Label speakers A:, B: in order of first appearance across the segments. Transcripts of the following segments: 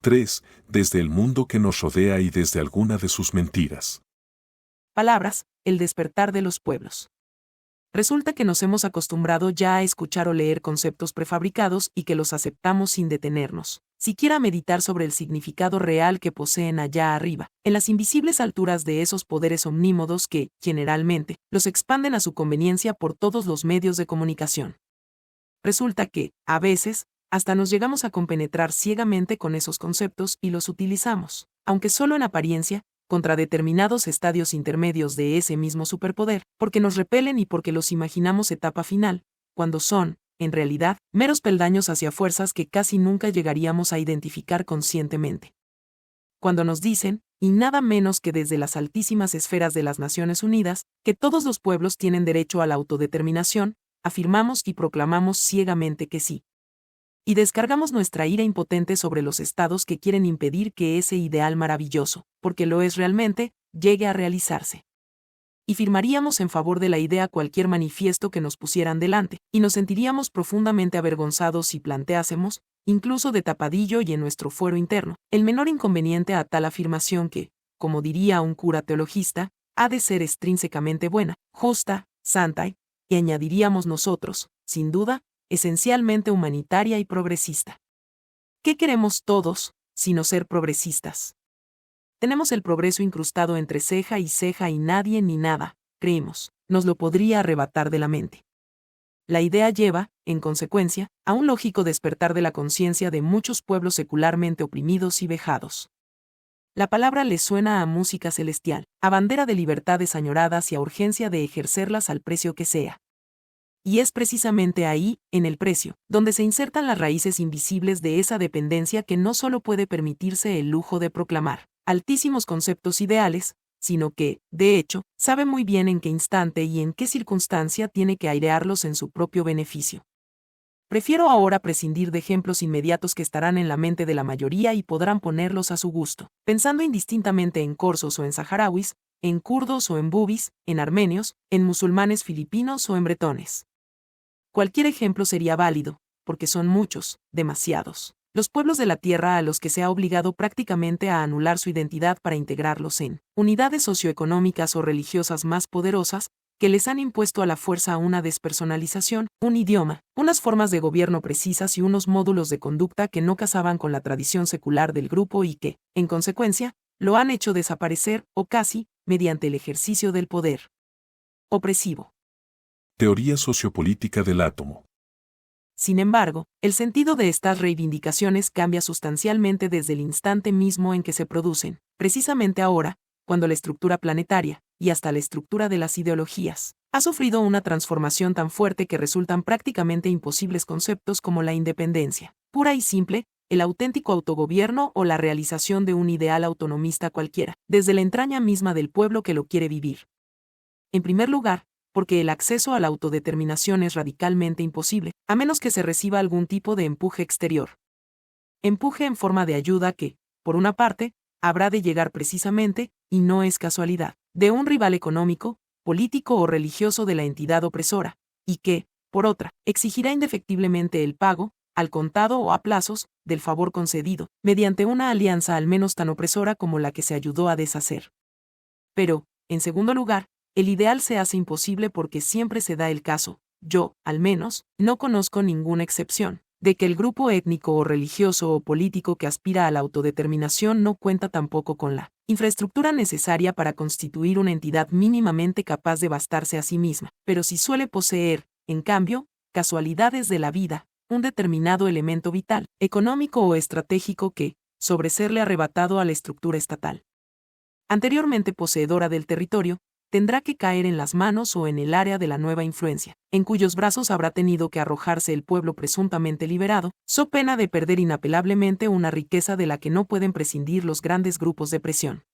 A: 3. Desde el mundo que nos rodea y desde alguna de sus mentiras.
B: Palabras, el despertar de los pueblos. Resulta que nos hemos acostumbrado ya a escuchar o leer conceptos prefabricados y que los aceptamos sin detenernos, siquiera a meditar sobre el significado real que poseen allá arriba, en las invisibles alturas de esos poderes omnímodos que, generalmente, los expanden a su conveniencia por todos los medios de comunicación. Resulta que, a veces, hasta nos llegamos a compenetrar ciegamente con esos conceptos y los utilizamos, aunque solo en apariencia, contra determinados estadios intermedios de ese mismo superpoder, porque nos repelen y porque los imaginamos etapa final, cuando son, en realidad, meros peldaños hacia fuerzas que casi nunca llegaríamos a identificar conscientemente. Cuando nos dicen, y nada menos que desde las altísimas esferas de las Naciones Unidas, que todos los pueblos tienen derecho a la autodeterminación, afirmamos y proclamamos ciegamente que sí. Y descargamos nuestra ira impotente sobre los estados que quieren impedir que ese ideal maravilloso, porque lo es realmente, llegue a realizarse. Y firmaríamos en favor de la idea cualquier manifiesto que nos pusieran delante, y nos sentiríamos profundamente avergonzados si planteásemos, incluso de tapadillo y en nuestro fuero interno, el menor inconveniente a tal afirmación que, como diría un cura teologista, ha de ser extrínsecamente buena, justa, santa y añadiríamos nosotros, sin duda, esencialmente humanitaria y progresista. ¿Qué queremos todos, sino ser progresistas? Tenemos el progreso incrustado entre ceja y nadie ni nada, creemos, nos lo podría arrebatar de la mente. La idea lleva, en consecuencia, a un lógico despertar de la conciencia de muchos pueblos secularmente oprimidos y vejados. La palabra les suena a música celestial, a bandera de libertades añoradas y a urgencia de ejercerlas al precio que sea. Y es precisamente ahí, en el precio, donde se insertan las raíces invisibles de esa dependencia que no solo puede permitirse el lujo de proclamar altísimos conceptos ideales, sino que, de hecho, sabe muy bien en qué instante y en qué circunstancia tiene que airearlos en su propio beneficio. Prefiero ahora prescindir de ejemplos inmediatos que estarán en la mente de la mayoría y podrán ponerlos a su gusto, pensando indistintamente en corsos o en saharauis, en kurdos o en bubis, en armenios, en musulmanes filipinos o en bretones. Cualquier ejemplo sería válido, porque son muchos, demasiados, los pueblos de la tierra a los que se ha obligado prácticamente a anular su identidad para integrarlos en unidades socioeconómicas o religiosas más poderosas, que les han impuesto a la fuerza una despersonalización, un idioma, unas formas de gobierno precisas y unos módulos de conducta que no casaban con la tradición secular del grupo y que, en consecuencia, lo han hecho desaparecer, o casi, mediante el ejercicio del poder opresivo.
A: Teoría sociopolítica del átomo.
B: Sin embargo, el sentido de estas reivindicaciones cambia sustancialmente desde el instante mismo en que se producen, precisamente ahora, cuando la estructura planetaria, y hasta la estructura de las ideologías, ha sufrido una transformación tan fuerte que resultan prácticamente imposibles conceptos como la independencia, pura y simple, el auténtico autogobierno o la realización de un ideal autonomista cualquiera, desde la entraña misma del pueblo que lo quiere vivir. En primer lugar, porque el acceso a la autodeterminación es radicalmente imposible, a menos que se reciba algún tipo de empuje exterior. Empuje en forma de ayuda que, por una parte, habrá de llegar precisamente, y no es casualidad, de un rival económico, político o religioso de la entidad opresora, y que, por otra, exigirá indefectiblemente el pago, al contado o a plazos, del favor concedido, mediante una alianza al menos tan opresora como la que se ayudó a deshacer. Pero, en segundo lugar, el ideal se hace imposible porque siempre se da el caso, yo, al menos, no conozco ninguna excepción, de que el grupo étnico o religioso o político que aspira a la autodeterminación no cuenta tampoco con la infraestructura necesaria para constituir una entidad mínimamente capaz de bastarse a sí misma, pero sí suele poseer, en cambio, casualidades de la vida, un determinado elemento vital, económico o estratégico que, sobre serle arrebatado a la estructura estatal anteriormente poseedora del territorio, tendrá que caer en las manos o en el área de la nueva influencia, en cuyos brazos habrá tenido que arrojarse el pueblo presuntamente liberado, so pena de perder inapelablemente una riqueza de la que no pueden prescindir los grandes grupos de presión.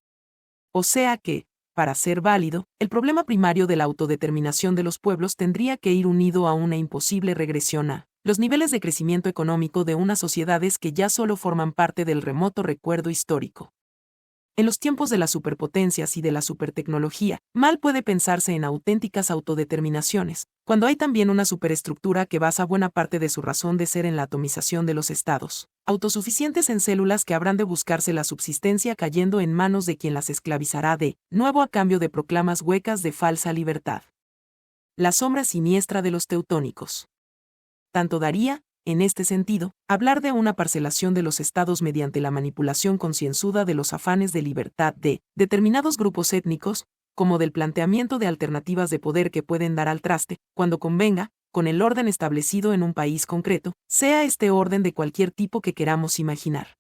B: O sea que, para ser válido, el problema primario de la autodeterminación de los pueblos tendría que ir unido a una imposible regresión a los niveles de crecimiento económico de unas sociedades que ya solo forman parte del remoto recuerdo histórico. En los tiempos de las superpotencias y de la supertecnología, mal puede pensarse en auténticas autodeterminaciones, cuando hay también una superestructura que basa buena parte de su razón de ser en la atomización de los estados, autosuficientes en células que habrán de buscarse la subsistencia cayendo en manos de quien las esclavizará de nuevo a cambio de proclamas huecas de falsa libertad. La sombra siniestra de los teutónicos. Tanto daría, en este sentido, hablar de una parcelación de los estados mediante la manipulación concienzuda de los afanes de libertad de determinados grupos étnicos, como del planteamiento de alternativas de poder que pueden dar al traste, cuando convenga, con el orden establecido en un país concreto, sea este orden de cualquier tipo que queramos imaginar.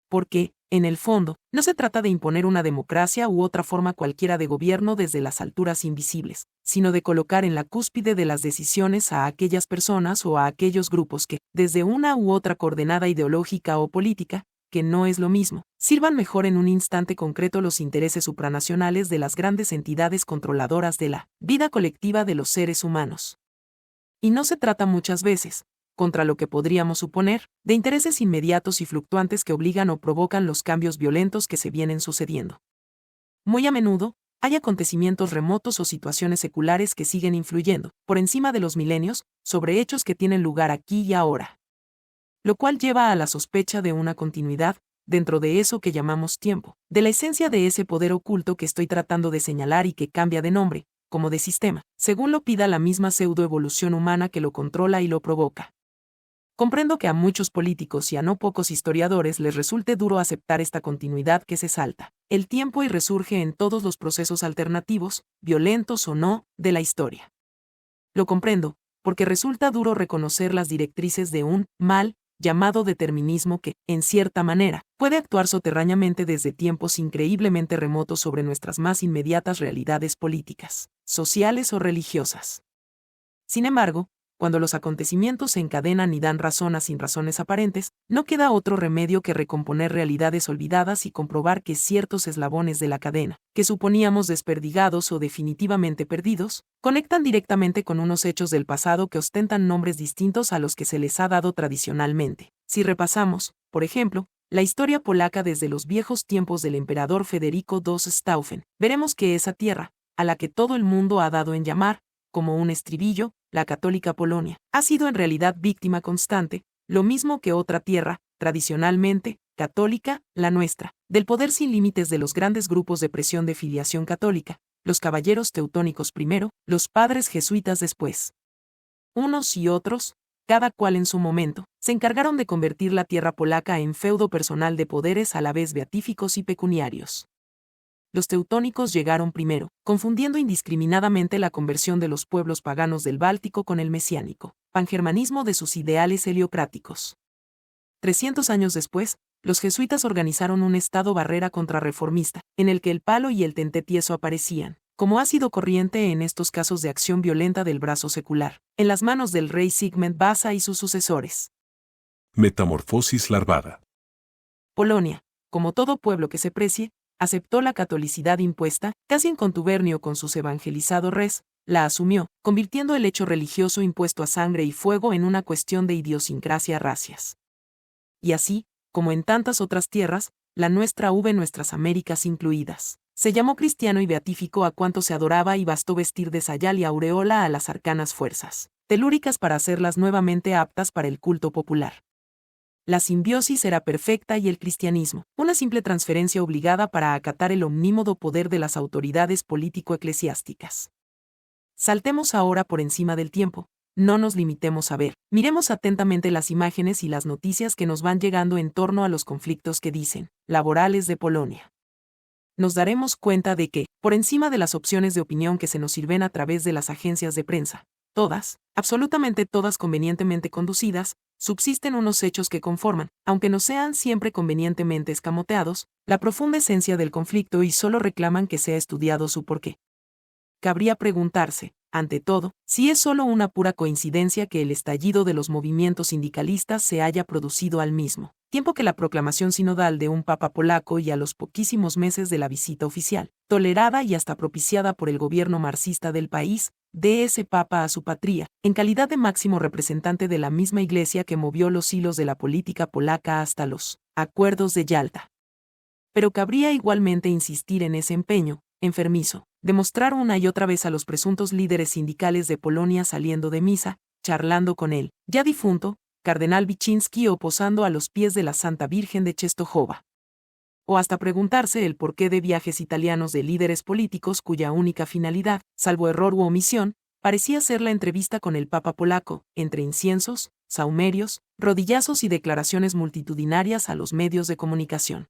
B: Porque, en el fondo, no se trata de imponer una democracia u otra forma cualquiera de gobierno desde las alturas invisibles, sino de colocar en la cúspide de las decisiones a aquellas personas o a aquellos grupos que, desde una u otra coordenada ideológica o política, que no es lo mismo, sirvan mejor en un instante concreto los intereses supranacionales de las grandes entidades controladoras de la vida colectiva de los seres humanos. Y no se trata muchas veces, contra lo que podríamos suponer, de intereses inmediatos y fluctuantes que obligan o provocan los cambios violentos que se vienen sucediendo. Muy a menudo, hay acontecimientos remotos o situaciones seculares que siguen influyendo, por encima de los milenios, sobre hechos que tienen lugar aquí y ahora. Lo cual lleva a la sospecha de una continuidad, dentro de eso que llamamos tiempo, de la esencia de ese poder oculto que estoy tratando de señalar y que cambia de nombre, como de sistema, según lo pida la misma pseudoevolución humana que lo controla y lo provoca. Comprendo que a muchos políticos y a no pocos historiadores les resulte duro aceptar esta continuidad que se salta el tiempo y resurge en todos los procesos alternativos, violentos o no, de la historia. Lo comprendo, porque resulta duro reconocer las directrices de un mal llamado determinismo que, en cierta manera, puede actuar soterrañamente desde tiempos increíblemente remotos sobre nuestras más inmediatas realidades políticas, sociales o religiosas. Sin embargo, cuando los acontecimientos se encadenan y dan razón a sinrazones aparentes, no queda otro remedio que recomponer realidades olvidadas y comprobar que ciertos eslabones de la cadena, que suponíamos desperdigados o definitivamente perdidos, conectan directamente con unos hechos del pasado que ostentan nombres distintos a los que se les ha dado tradicionalmente. Si repasamos, por ejemplo, la historia polaca desde los viejos tiempos del emperador Federico II Stauffen, veremos que esa tierra, a la que todo el mundo ha dado en llamar, como un estribillo, la católica Polonia, ha sido en realidad víctima constante, lo mismo que otra tierra, tradicionalmente, católica, la nuestra, del poder sin límites de los grandes grupos de presión de filiación católica, los caballeros teutónicos primero, los padres jesuitas después. Unos y otros, cada cual en su momento, se encargaron de convertir la tierra polaca en feudo personal de poderes a la vez beatíficos y pecuniarios. Los teutónicos llegaron primero, confundiendo indiscriminadamente la conversión de los pueblos paganos del Báltico con el mesiánico pangermanismo de sus ideales heliocráticos. 300 años después, los jesuitas organizaron un estado barrera contrarreformista, en el que el palo y el tente tieso aparecían, como ha sido corriente en estos casos de acción violenta del brazo secular, en las manos del rey Zygmunt Vasa y sus sucesores.
A: Metamorfosis larvada.
B: Polonia, como todo pueblo que se precie, aceptó la catolicidad impuesta, casi en contubernio con sus evangelizados res, la asumió, convirtiendo el hecho religioso impuesto a sangre y fuego en una cuestión de idiosincrasia racias. Y así, como en tantas otras tierras, la nuestra hubo nuestras Américas incluidas. Se llamó cristiano y beatífico a cuanto se adoraba y bastó vestir de sayal y aureola a las arcanas fuerzas telúricas para hacerlas nuevamente aptas para el culto popular. La simbiosis era perfecta y el cristianismo, una simple transferencia obligada para acatar el omnímodo poder de las autoridades político-eclesiásticas. Saltemos ahora por encima del tiempo, no nos limitemos a ver, miremos atentamente las imágenes y las noticias que nos van llegando en torno a los conflictos que dicen, laborales de Polonia. Nos daremos cuenta de que, por encima de las opciones de opinión que se nos sirven a través de las agencias de prensa, todas, absolutamente todas convenientemente conducidas, subsisten unos hechos que conforman, aunque no sean siempre convenientemente escamoteados, la profunda esencia del conflicto y solo reclaman que sea estudiado su porqué. Cabría preguntarse, ante todo, si es solo una pura coincidencia que el estallido de los movimientos sindicalistas se haya producido al mismo tiempo que la proclamación sinodal de un papa polaco y a los poquísimos meses de la visita oficial, tolerada y hasta propiciada por el gobierno marxista del país, de ese papa a su patria, en calidad de máximo representante de la misma Iglesia que movió los hilos de la política polaca hasta los acuerdos de Yalta. Pero cabría igualmente insistir en ese empeño, enfermizo, de mostrar una y otra vez a los presuntos líderes sindicales de Polonia saliendo de misa, charlando con él, ya difunto, Cardenal Wyszynski o posando a los pies de la Santa Virgen de Czestochowa. O hasta preguntarse el porqué de viajes italianos de líderes políticos cuya única finalidad, salvo error u omisión, parecía ser la entrevista con el Papa polaco, entre inciensos, sahumerios, rodillazos y declaraciones multitudinarias a los medios de comunicación.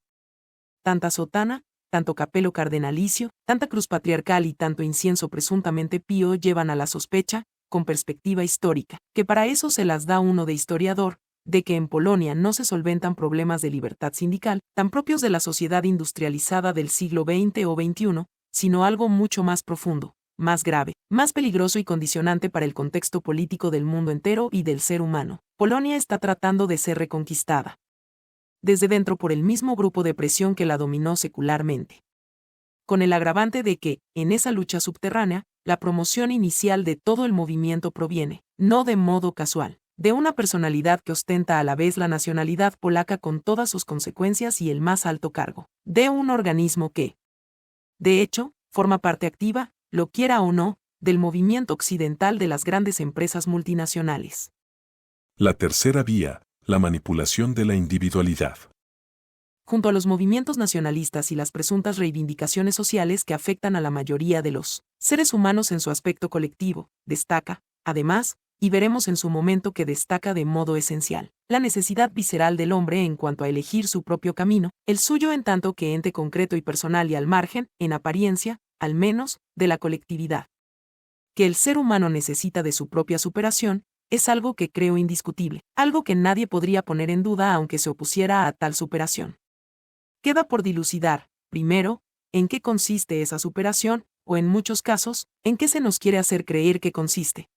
B: Tanta sotana, tanto capelo cardenalicio, tanta cruz patriarcal y tanto incienso presuntamente pío llevan a la sospecha, con perspectiva histórica, que para eso se las da uno de historiador, de que en Polonia no se solventan problemas de libertad sindical, tan propios de la sociedad industrializada del siglo XX o XXI, sino algo mucho más profundo, más grave, más peligroso y condicionante para el contexto político del mundo entero y del ser humano. Polonia está tratando de ser reconquistada desde dentro por el mismo grupo de presión que la dominó secularmente. Con el agravante de que, en esa lucha subterránea, la promoción inicial de todo el movimiento proviene, no de modo casual, de una personalidad que ostenta a la vez la nacionalidad polaca con todas sus consecuencias y el más alto cargo, de un organismo que, de hecho, forma parte activa, lo quiera o no, del movimiento occidental de las grandes empresas multinacionales.
A: La tercera vía, la manipulación de la individualidad.
B: Junto a los movimientos nacionalistas y las presuntas reivindicaciones sociales que afectan a la mayoría de los seres humanos en su aspecto colectivo, destaca, además, y veremos en su momento que destaca de modo esencial, la necesidad visceral del hombre en cuanto a elegir su propio camino, el suyo en tanto que ente concreto y personal y al margen, en apariencia, al menos, de la colectividad. Que el ser humano necesita de su propia superación, es algo que creo indiscutible, algo que nadie podría poner en duda aunque se opusiera a tal superación. Queda por dilucidar, primero, en qué consiste esa superación, o en muchos casos, en qué se nos quiere hacer creer que consiste.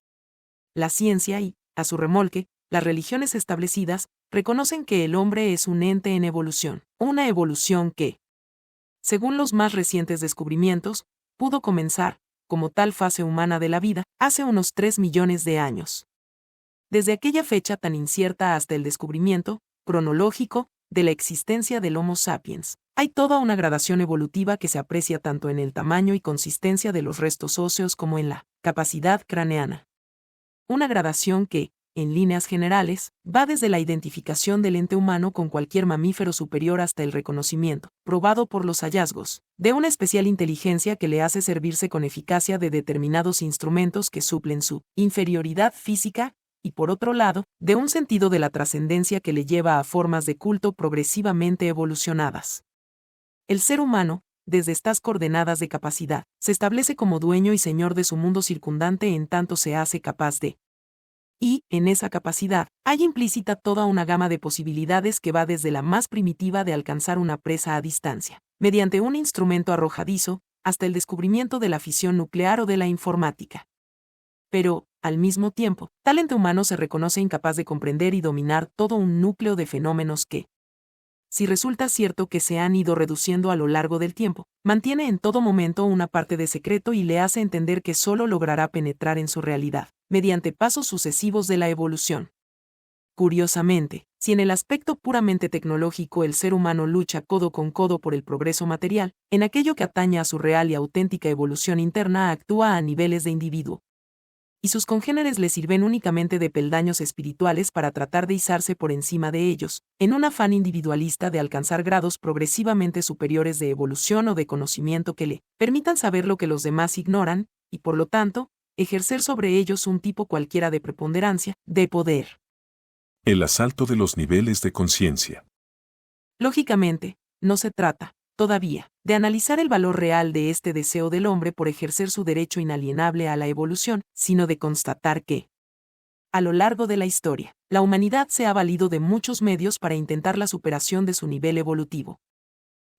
B: La ciencia y, a su remolque, las religiones establecidas, reconocen que el hombre es un ente en evolución, una evolución que, según los más recientes descubrimientos, pudo comenzar, como tal fase humana de la vida, hace unos 3 millones de años. Desde aquella fecha tan incierta hasta el descubrimiento, cronológico, de la existencia del Homo sapiens, hay toda una gradación evolutiva que se aprecia tanto en el tamaño y consistencia de los restos óseos como en la capacidad craneana. Una gradación que, en líneas generales, va desde la identificación del ente humano con cualquier mamífero superior hasta el reconocimiento, probado por los hallazgos, de una especial inteligencia que le hace servirse con eficacia de determinados instrumentos que suplen su inferioridad física, y por otro lado, de un sentido de la trascendencia que le lleva a formas de culto progresivamente evolucionadas. El ser humano, desde estas coordenadas de capacidad, se establece como dueño y señor de su mundo circundante en tanto se hace capaz de. Y, en esa capacidad, hay implícita toda una gama de posibilidades que va desde la más primitiva de alcanzar una presa a distancia, mediante un instrumento arrojadizo, hasta el descubrimiento de la fisión nuclear o de la informática. Pero, al mismo tiempo, tal ente humano se reconoce incapaz de comprender y dominar todo un núcleo de fenómenos que, si resulta cierto que se han ido reduciendo a lo largo del tiempo, mantiene en todo momento una parte de secreto y le hace entender que solo logrará penetrar en su realidad, mediante pasos sucesivos de la evolución. Curiosamente, si en el aspecto puramente tecnológico el ser humano lucha codo con codo por el progreso material, en aquello que atañe a su real y auténtica evolución interna actúa a niveles de individuo, y sus congéneres le sirven únicamente de peldaños espirituales para tratar de izarse por encima de ellos, en un afán individualista de alcanzar grados progresivamente superiores de evolución o de conocimiento que le permitan saber lo que los demás ignoran, y por lo tanto, ejercer sobre ellos un tipo cualquiera de preponderancia, de poder.
A: El asalto de los niveles de conciencia.
B: Lógicamente, no se trata, todavía, de analizar el valor real de este deseo del hombre por ejercer su derecho inalienable a la evolución, sino de constatar que, a lo largo de la historia, la humanidad se ha valido de muchos medios para intentar la superación de su nivel evolutivo.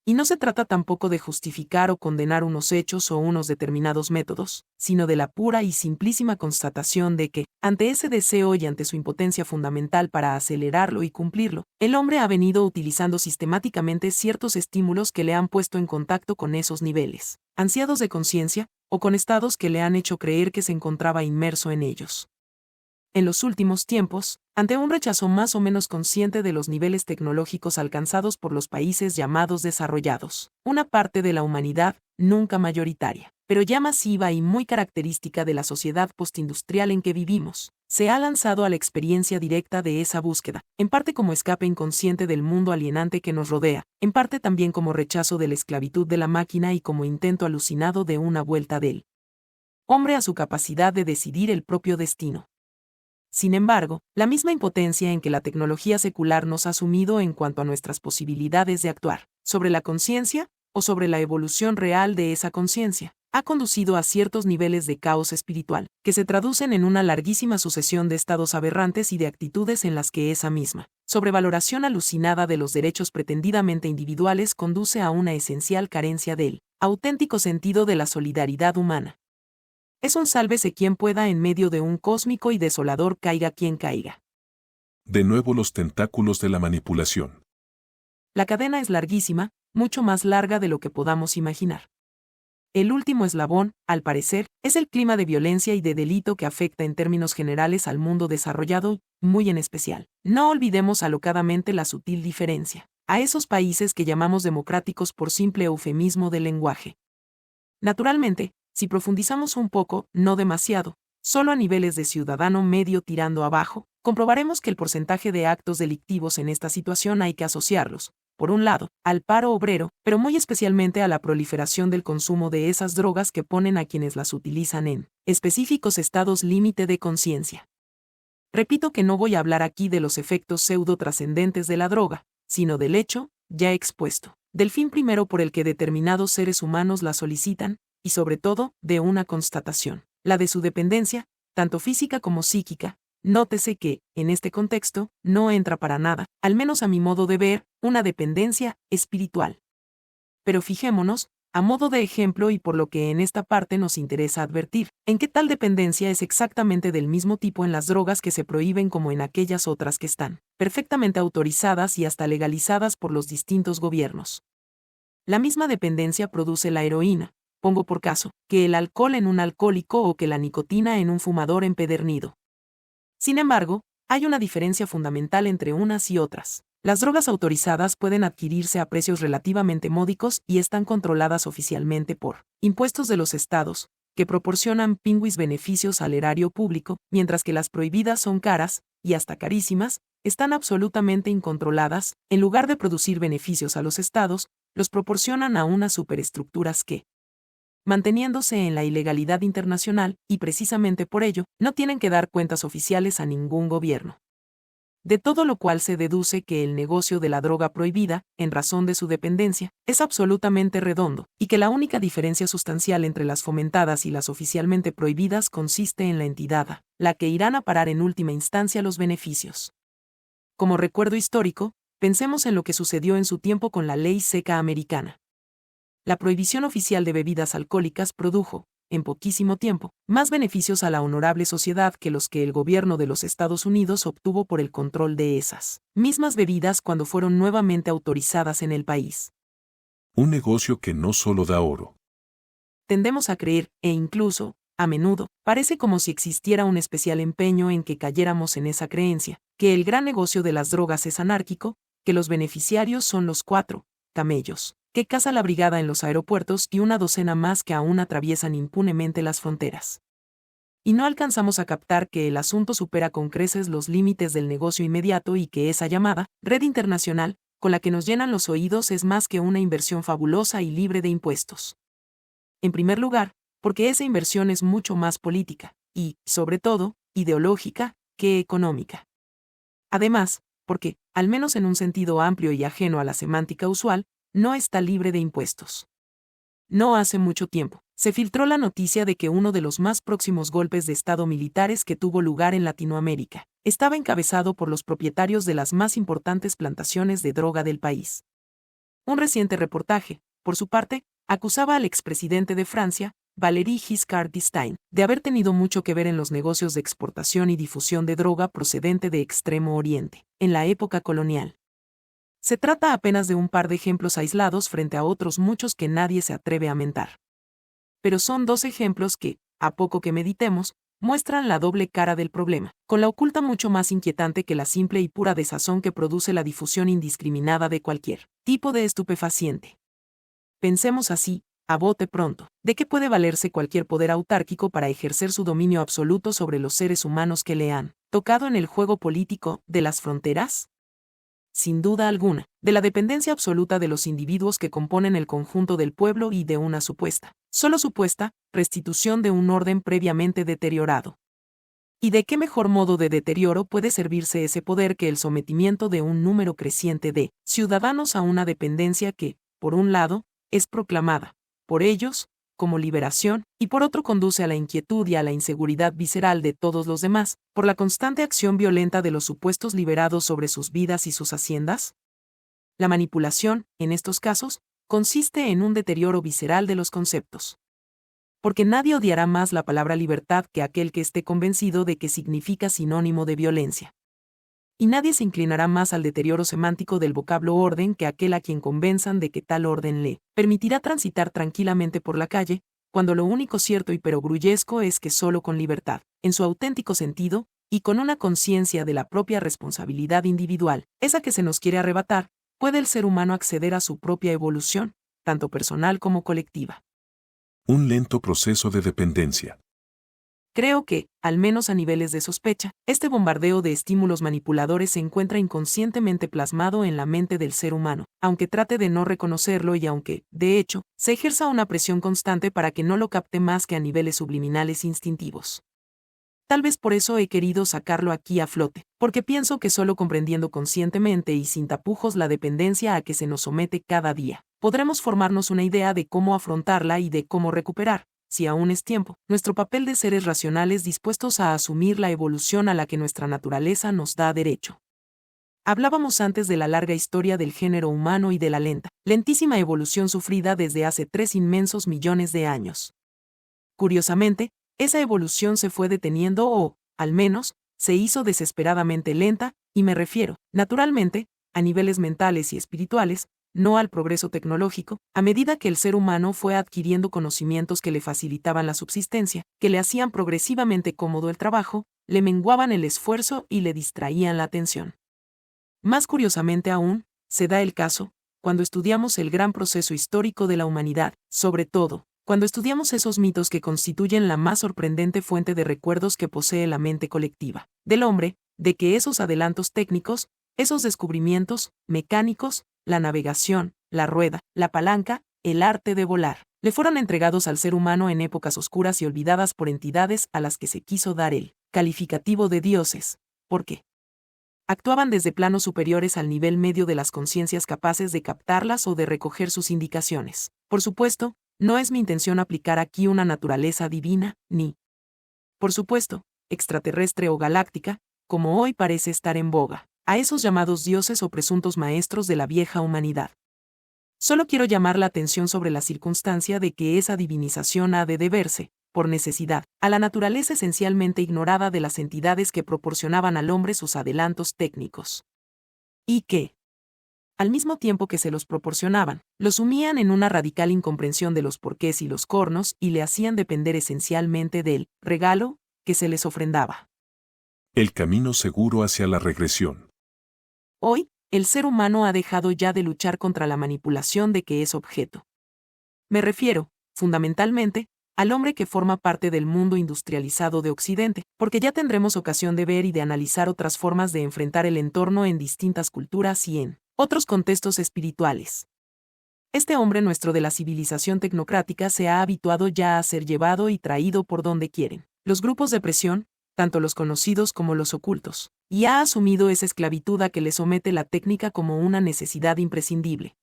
B: Y no se trata tampoco de justificar o condenar unos hechos o unos determinados métodos, sino de la pura y simplísima constatación de que, ante ese deseo y ante su impotencia fundamental para acelerarlo y cumplirlo, el hombre ha venido utilizando sistemáticamente ciertos estímulos que le han puesto en contacto con esos niveles, ansiados de conciencia, o con estados que le han hecho creer que se encontraba inmerso en ellos. En los últimos tiempos, ante un rechazo más o menos consciente de los niveles tecnológicos alcanzados por los países llamados desarrollados, una parte de la humanidad, nunca mayoritaria, pero ya masiva y muy característica de la sociedad postindustrial en que vivimos, se ha lanzado a la experiencia directa de esa búsqueda, en parte como escape inconsciente del mundo alienante que nos rodea, en parte también como rechazo de la esclavitud de la máquina y como intento alucinado de una vuelta del hombre a su capacidad de decidir el propio destino. Sin embargo, la misma impotencia en que la tecnología secular nos ha sumido en cuanto a nuestras posibilidades de actuar, sobre la conciencia, o sobre la evolución real de esa conciencia, ha conducido a ciertos niveles de caos espiritual, que se traducen en una larguísima sucesión de estados aberrantes y de actitudes en las que esa misma sobrevaloración alucinada de los derechos pretendidamente individuales conduce a una esencial carencia del auténtico sentido de la solidaridad humana. Es un sálvese quien pueda en medio de un cósmico y desolador caiga quien caiga.
A: De nuevo los tentáculos de la manipulación.
B: La cadena es larguísima, mucho más larga de lo que podamos imaginar. El último eslabón, al parecer, es el clima de violencia y de delito que afecta en términos generales al mundo desarrollado, muy en especial. No olvidemos alocadamente la sutil diferencia. A esos países que llamamos democráticos por simple eufemismo del lenguaje. Naturalmente, si profundizamos un poco, no demasiado, solo a niveles de ciudadano medio tirando abajo, comprobaremos que el porcentaje de actos delictivos en esta situación hay que asociarlos, por un lado, al paro obrero, pero muy especialmente a la proliferación del consumo de esas drogas que ponen a quienes las utilizan en específicos estados límite de conciencia. Repito que no voy a hablar aquí de los efectos pseudo-trascendentes de la droga, sino del hecho, ya expuesto, del fin primero por el que determinados seres humanos la solicitan, y sobre todo, de una constatación, la de su dependencia, tanto física como psíquica. Nótese que, en este contexto, no entra para nada, al menos a mi modo de ver, una dependencia espiritual. Pero fijémonos, a modo de ejemplo y por lo que en esta parte nos interesa advertir, en qué tal dependencia es exactamente del mismo tipo en las drogas que se prohíben como en aquellas otras que están perfectamente autorizadas y hasta legalizadas por los distintos gobiernos. La misma dependencia produce la heroína, pongo por caso, que el alcohol en un alcohólico o que la nicotina en un fumador empedernido. Sin embargo, hay una diferencia fundamental entre unas y otras. Las drogas autorizadas pueden adquirirse a precios relativamente módicos y están controladas oficialmente por impuestos de los estados, que proporcionan pingüis beneficios al erario público, mientras que las prohibidas son caras, y hasta carísimas, están absolutamente incontroladas, en lugar de producir beneficios a los estados, los proporcionan a unas superestructuras que, manteniéndose en la ilegalidad internacional, y precisamente por ello, no tienen que dar cuentas oficiales a ningún gobierno. De todo lo cual se deduce que el negocio de la droga prohibida, en razón de su dependencia, es absolutamente redondo, y que la única diferencia sustancial entre las fomentadas y las oficialmente prohibidas consiste en la entidad a la que irán a parar en última instancia los beneficios. Como recuerdo histórico, pensemos en lo que sucedió en su tiempo con la ley seca americana. La prohibición oficial de bebidas alcohólicas produjo, en poquísimo tiempo, más beneficios a la honorable sociedad que los que el gobierno de los Estados Unidos obtuvo por el control de esas mismas bebidas cuando fueron nuevamente autorizadas en el país.
A: Un negocio que no solo da oro.
B: Tendemos a creer, e incluso, a menudo, parece como si existiera un especial empeño en que cayéramos en esa creencia, que el gran negocio de las drogas es anárquico, que los beneficiarios son los 4 camellos que caza la brigada en los aeropuertos y una docena más que aún atraviesan impunemente las fronteras. Y no alcanzamos a captar que el asunto supera con creces los límites del negocio inmediato y que esa llamada red internacional, con la que nos llenan los oídos, es más que una inversión fabulosa y libre de impuestos. En primer lugar, porque esa inversión es mucho más política, y, sobre todo, ideológica, que económica. Además, porque, al menos en un sentido amplio y ajeno a la semántica usual, no está libre de impuestos. No hace mucho tiempo, se filtró la noticia de que uno de los más próximos golpes de Estado militares que tuvo lugar en Latinoamérica estaba encabezado por los propietarios de las más importantes plantaciones de droga del país. Un reciente reportaje, por su parte, acusaba al expresidente de Francia, Valéry Giscard d'Estaing, de haber tenido mucho que ver en los negocios de exportación y difusión de droga procedente de Extremo Oriente, en la época colonial. Se trata apenas de un par de ejemplos aislados frente a otros muchos que nadie se atreve a mentar. Pero son 2 ejemplos que, a poco que meditemos, muestran la doble cara del problema, con la oculta mucho más inquietante que la simple y pura desazón que produce la difusión indiscriminada de cualquier tipo de estupefaciente. Pensemos así, a bote pronto, ¿de qué puede valerse cualquier poder autárquico para ejercer su dominio absoluto sobre los seres humanos que le han tocado en el juego político de las fronteras? Sin duda alguna, de la dependencia absoluta de los individuos que componen el conjunto del pueblo y de una supuesta, solo supuesta, restitución de un orden previamente deteriorado. ¿Y de qué mejor modo de deterioro puede servirse ese poder que el sometimiento de un número creciente de ciudadanos a una dependencia que, por un lado, es proclamada por ellos como liberación, y por otro conduce a la inquietud y a la inseguridad visceral de todos los demás, por la constante acción violenta de los supuestos liberados sobre sus vidas y sus haciendas? La manipulación, en estos casos, consiste en un deterioro visceral de los conceptos. Porque nadie odiará más la palabra libertad que aquel que esté convencido de que significa sinónimo de violencia. Y nadie se inclinará más al deterioro semántico del vocablo orden que aquel a quien convenzan de que tal orden le permitirá transitar tranquilamente por la calle, cuando lo único cierto y perogrullesco es que solo con libertad, en su auténtico sentido, y con una conciencia de la propia responsabilidad individual, esa que se nos quiere arrebatar, puede el ser humano acceder a su propia evolución, tanto personal como colectiva.
A: Un lento proceso de dependencia.
B: Creo que, al menos a niveles de sospecha, este bombardeo de estímulos manipuladores se encuentra inconscientemente plasmado en la mente del ser humano, aunque trate de no reconocerlo y aunque, de hecho, se ejerza una presión constante para que no lo capte más que a niveles subliminales instintivos. Tal vez por eso he querido sacarlo aquí a flote, porque pienso que solo comprendiendo conscientemente y sin tapujos la dependencia a que se nos somete cada día, podremos formarnos una idea de cómo afrontarla y de cómo recuperar, si aún es tiempo, nuestro papel de seres racionales dispuestos a asumir la evolución a la que nuestra naturaleza nos da derecho. Hablábamos antes de la larga historia del género humano y de la lentísima evolución sufrida desde hace 3 inmensos millones de años. Curiosamente, esa evolución se fue deteniendo o, al menos, se hizo desesperadamente lenta, y me refiero, naturalmente, a niveles mentales y espirituales, no al progreso tecnológico, a medida que el ser humano fue adquiriendo conocimientos que le facilitaban la subsistencia, que le hacían progresivamente cómodo el trabajo, le menguaban el esfuerzo y le distraían la atención. Más curiosamente aún, se da el caso, cuando estudiamos el gran proceso histórico de la humanidad, sobre todo, cuando estudiamos esos mitos que constituyen la más sorprendente fuente de recuerdos que posee la mente colectiva del hombre, de que esos adelantos técnicos, esos descubrimientos mecánicos, la navegación, la rueda, la palanca, el arte de volar, le fueron entregados al ser humano en épocas oscuras y olvidadas por entidades a las que se quiso dar el calificativo de dioses, porque actuaban desde planos superiores al nivel medio de las conciencias capaces de captarlas o de recoger sus indicaciones. Por supuesto, no es mi intención aplicar aquí una naturaleza divina, ni, por supuesto, extraterrestre o galáctica, como hoy parece estar en boga, a esos llamados dioses o presuntos maestros de la vieja humanidad. Solo quiero llamar la atención sobre la circunstancia de que esa divinización ha de deberse, por necesidad, a la naturaleza esencialmente ignorada de las entidades que proporcionaban al hombre sus adelantos técnicos. Y que, al mismo tiempo que se los proporcionaban, los sumían en una radical incomprensión de los porqués y los cornos y le hacían depender esencialmente del regalo que se les ofrendaba.
A: El camino seguro hacia la regresión.
B: Hoy, el ser humano ha dejado ya de luchar contra la manipulación de que es objeto. Me refiero, fundamentalmente, al hombre que forma parte del mundo industrializado de Occidente, porque ya tendremos ocasión de ver y de analizar otras formas de enfrentar el entorno en distintas culturas y en otros contextos espirituales. Este hombre nuestro de la civilización tecnocrática se ha habituado ya a ser llevado y traído por donde quieren los grupos de presión, tanto los conocidos como los ocultos, y ha asumido esa esclavitud a que le somete la técnica como una necesidad imprescindible.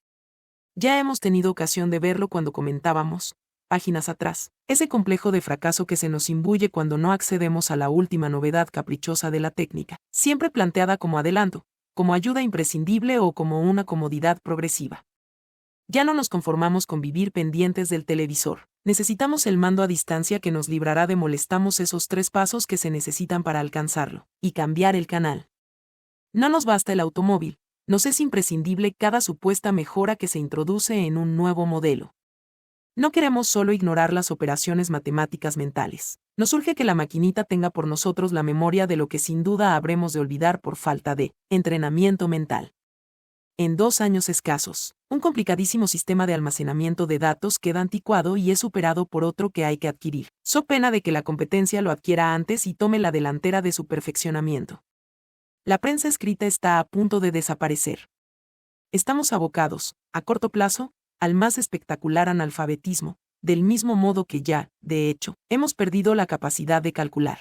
B: Ya hemos tenido ocasión de verlo cuando comentábamos, páginas atrás, ese complejo de fracaso que se nos imbuye cuando no accedemos a la última novedad caprichosa de la técnica, siempre planteada como adelanto, como ayuda imprescindible o como una comodidad progresiva. Ya no nos conformamos con vivir pendientes del televisor. Necesitamos el mando a distancia que nos librará de molestamos esos 3 pasos que se necesitan para alcanzarlo, y cambiar el canal. No nos basta el automóvil, nos es imprescindible cada supuesta mejora que se introduce en un nuevo modelo. No queremos solo ignorar las operaciones matemáticas mentales. Nos urge que la maquinita tenga por nosotros la memoria de lo que sin duda habremos de olvidar por falta de entrenamiento mental. en 2 años escasos. Un complicadísimo sistema de almacenamiento de datos queda anticuado y es superado por otro que hay que adquirir, so pena de que la competencia lo adquiera antes y tome la delantera de su perfeccionamiento. La prensa escrita está a punto de desaparecer. Estamos abocados, a corto plazo, al más espectacular analfabetismo, del mismo modo que ya, de hecho, hemos perdido la capacidad de calcular.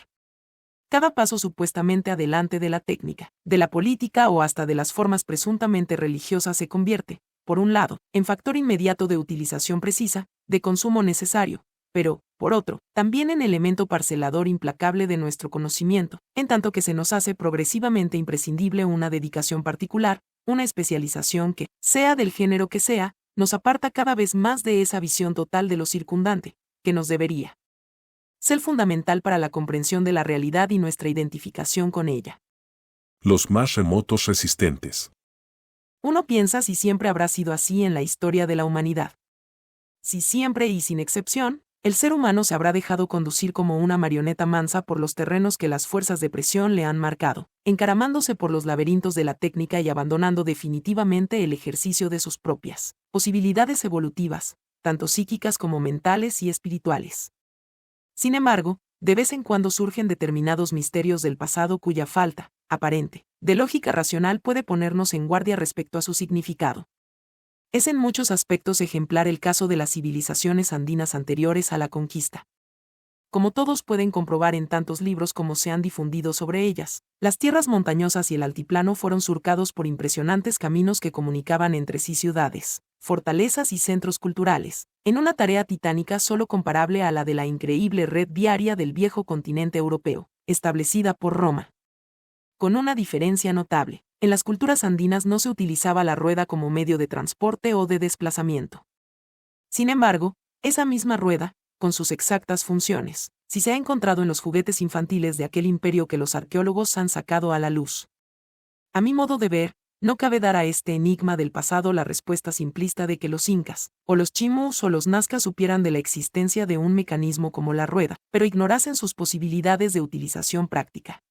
B: Cada paso supuestamente adelante de la técnica, de la política o hasta de las formas presuntamente religiosas se convierte, por un lado, en factor inmediato de utilización precisa, de consumo necesario, pero, por otro, también en elemento parcelador implacable de nuestro conocimiento, en tanto que se nos hace progresivamente imprescindible una dedicación particular, una especialización que, sea del género que sea, nos aparta cada vez más de esa visión total de lo circundante, que nos debería ser fundamental para la comprensión de la realidad y nuestra identificación con ella.
A: Los más remotos resistentes.
B: Uno piensa si siempre habrá sido así en la historia de la humanidad. Si siempre y sin excepción, el ser humano se habrá dejado conducir como una marioneta mansa por los terrenos que las fuerzas de presión le han marcado, encaramándose por los laberintos de la técnica y abandonando definitivamente el ejercicio de sus propias posibilidades evolutivas, tanto psíquicas como mentales y espirituales. Sin embargo, de vez en cuando surgen determinados misterios del pasado cuya falta, aparente, de lógica racional puede ponernos en guardia respecto a su significado. Es en muchos aspectos ejemplar el caso de las civilizaciones andinas anteriores a la conquista. Como todos pueden comprobar en tantos libros como se han difundido sobre ellas, las tierras montañosas y el altiplano fueron surcados por impresionantes caminos que comunicaban entre sí ciudades, fortalezas y centros culturales, en una tarea titánica solo comparable a la de la increíble red viaria del viejo continente europeo, establecida por Roma. Con una diferencia notable, en las culturas andinas no se utilizaba la rueda como medio de transporte o de desplazamiento. Sin embargo, esa misma rueda, con sus exactas funciones, si se ha encontrado en los juguetes infantiles de aquel imperio que los arqueólogos han sacado a la luz. A mi modo de ver, no cabe dar a este enigma del pasado la respuesta simplista de que los incas, o los chimus o los nazcas supieran de la existencia de un mecanismo como la rueda, pero ignorasen sus posibilidades de utilización práctica.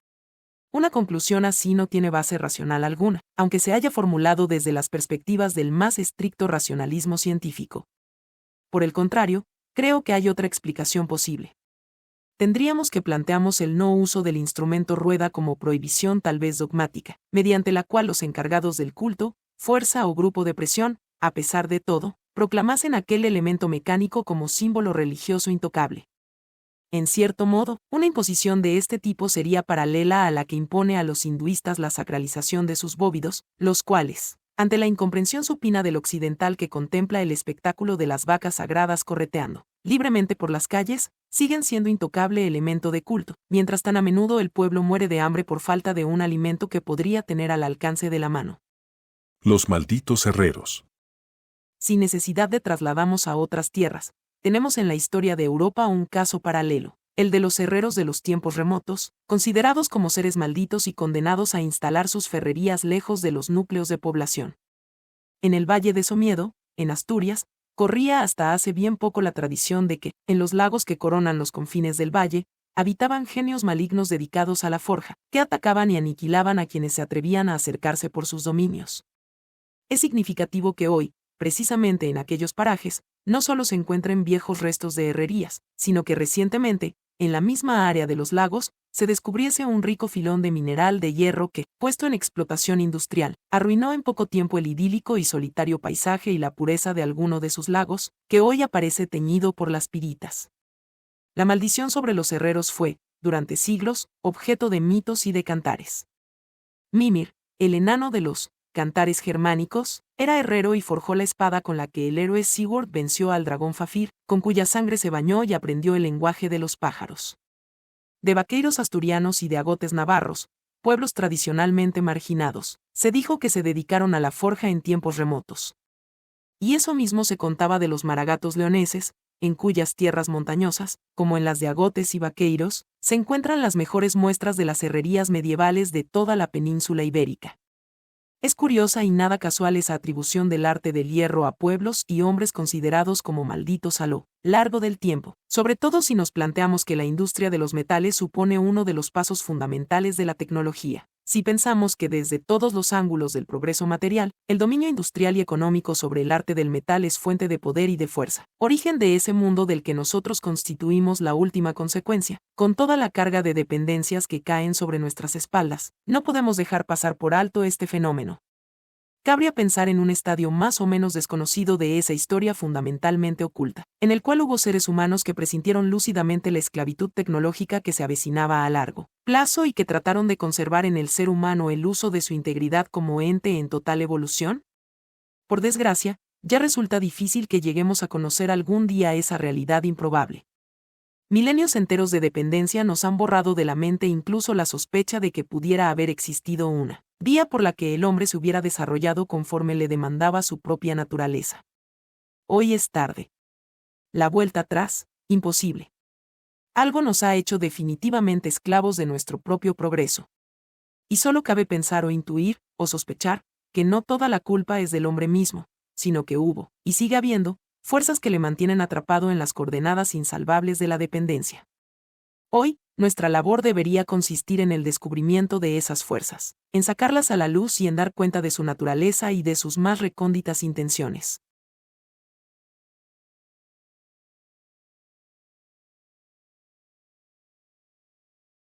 B: Una conclusión así no tiene base racional alguna, aunque se haya formulado desde las perspectivas del más estricto racionalismo científico. Por el contrario, creo que hay otra explicación posible. Tendríamos que planteamos el no uso del instrumento rueda como prohibición tal vez dogmática, mediante la cual los encargados del culto, fuerza o grupo de presión, a pesar de todo, proclamasen aquel elemento mecánico como símbolo religioso intocable. En cierto modo, una imposición de este tipo sería paralela a la que impone a los hinduistas la sacralización de sus bóvidos, los cuales, ante la incomprensión supina del occidental que contempla el espectáculo de las vacas sagradas correteando libremente por las calles, siguen siendo intocable elemento de culto, mientras tan a menudo el pueblo muere de hambre por falta de un alimento que podría tener al alcance de la mano.
A: Los malditos herreros.
B: Sin necesidad de trasladamos a otras tierras, tenemos en la historia de Europa un caso paralelo, el de los herreros de los tiempos remotos, considerados como seres malditos y condenados a instalar sus ferrerías lejos de los núcleos de población. En el Valle de Somiedo, en Asturias, corría hasta hace bien poco la tradición de que, en los lagos que coronan los confines del valle, habitaban genios malignos dedicados a la forja, que atacaban y aniquilaban a quienes se atrevían a acercarse por sus dominios. Es significativo que hoy, precisamente en aquellos parajes, no solo se encuentren viejos restos de herrerías, sino que recientemente, en la misma área de los lagos, se descubriese un rico filón de mineral de hierro que, puesto en explotación industrial, arruinó en poco tiempo el idílico y solitario paisaje y la pureza de alguno de sus lagos, que hoy aparece teñido por las piritas. La maldición sobre los herreros fue, durante siglos, objeto de mitos y de cantares. Mimir, el enano de los cantares germánicos, era herrero y forjó la espada con la que el héroe Sigurd venció al dragón Fafir, con cuya sangre se bañó y aprendió el lenguaje de los pájaros. De vaqueiros asturianos y de agotes navarros, pueblos tradicionalmente marginados, se dijo que se dedicaron a la forja en tiempos remotos. Y eso mismo se contaba de los maragatos leoneses, en cuyas tierras montañosas, como en las de agotes y vaqueiros, se encuentran las mejores muestras de las herrerías medievales de toda la península ibérica. Es curiosa y nada casual esa atribución del arte del hierro a pueblos y hombres considerados como malditos a lo largo del tiempo, sobre todo si nos planteamos que la industria de los metales supone uno de los pasos fundamentales de la tecnología. Si pensamos que desde todos los ángulos del progreso material, el dominio industrial y económico sobre el arte del metal es fuente de poder y de fuerza, origen de ese mundo del que nosotros constituimos la última consecuencia, con toda la carga de dependencias que caen sobre nuestras espaldas, no podemos dejar pasar por alto este fenómeno. Cabría pensar en un estadio más o menos desconocido de esa historia fundamentalmente oculta, en el cual hubo seres humanos que presintieron lúcidamente la esclavitud tecnológica que se avecinaba a largo plazo y que trataron de conservar en el ser humano el uso de su integridad como ente en total evolución. Por desgracia, ya resulta difícil que lleguemos a conocer algún día esa realidad improbable. Milenios enteros de dependencia nos han borrado de la mente incluso la sospecha de que pudiera haber existido una vía por la que el hombre se hubiera desarrollado conforme le demandaba su propia naturaleza. Hoy es tarde. La vuelta atrás, imposible. Algo nos ha hecho definitivamente esclavos de nuestro propio progreso. Y solo cabe pensar o intuir, o sospechar, que no toda la culpa es del hombre mismo, sino que hubo, y sigue habiendo, fuerzas que le mantienen atrapado en las coordenadas insalvables de la dependencia. Hoy, nuestra labor debería consistir en el descubrimiento de esas fuerzas, en sacarlas a la luz y en dar cuenta de su naturaleza y de sus más recónditas intenciones.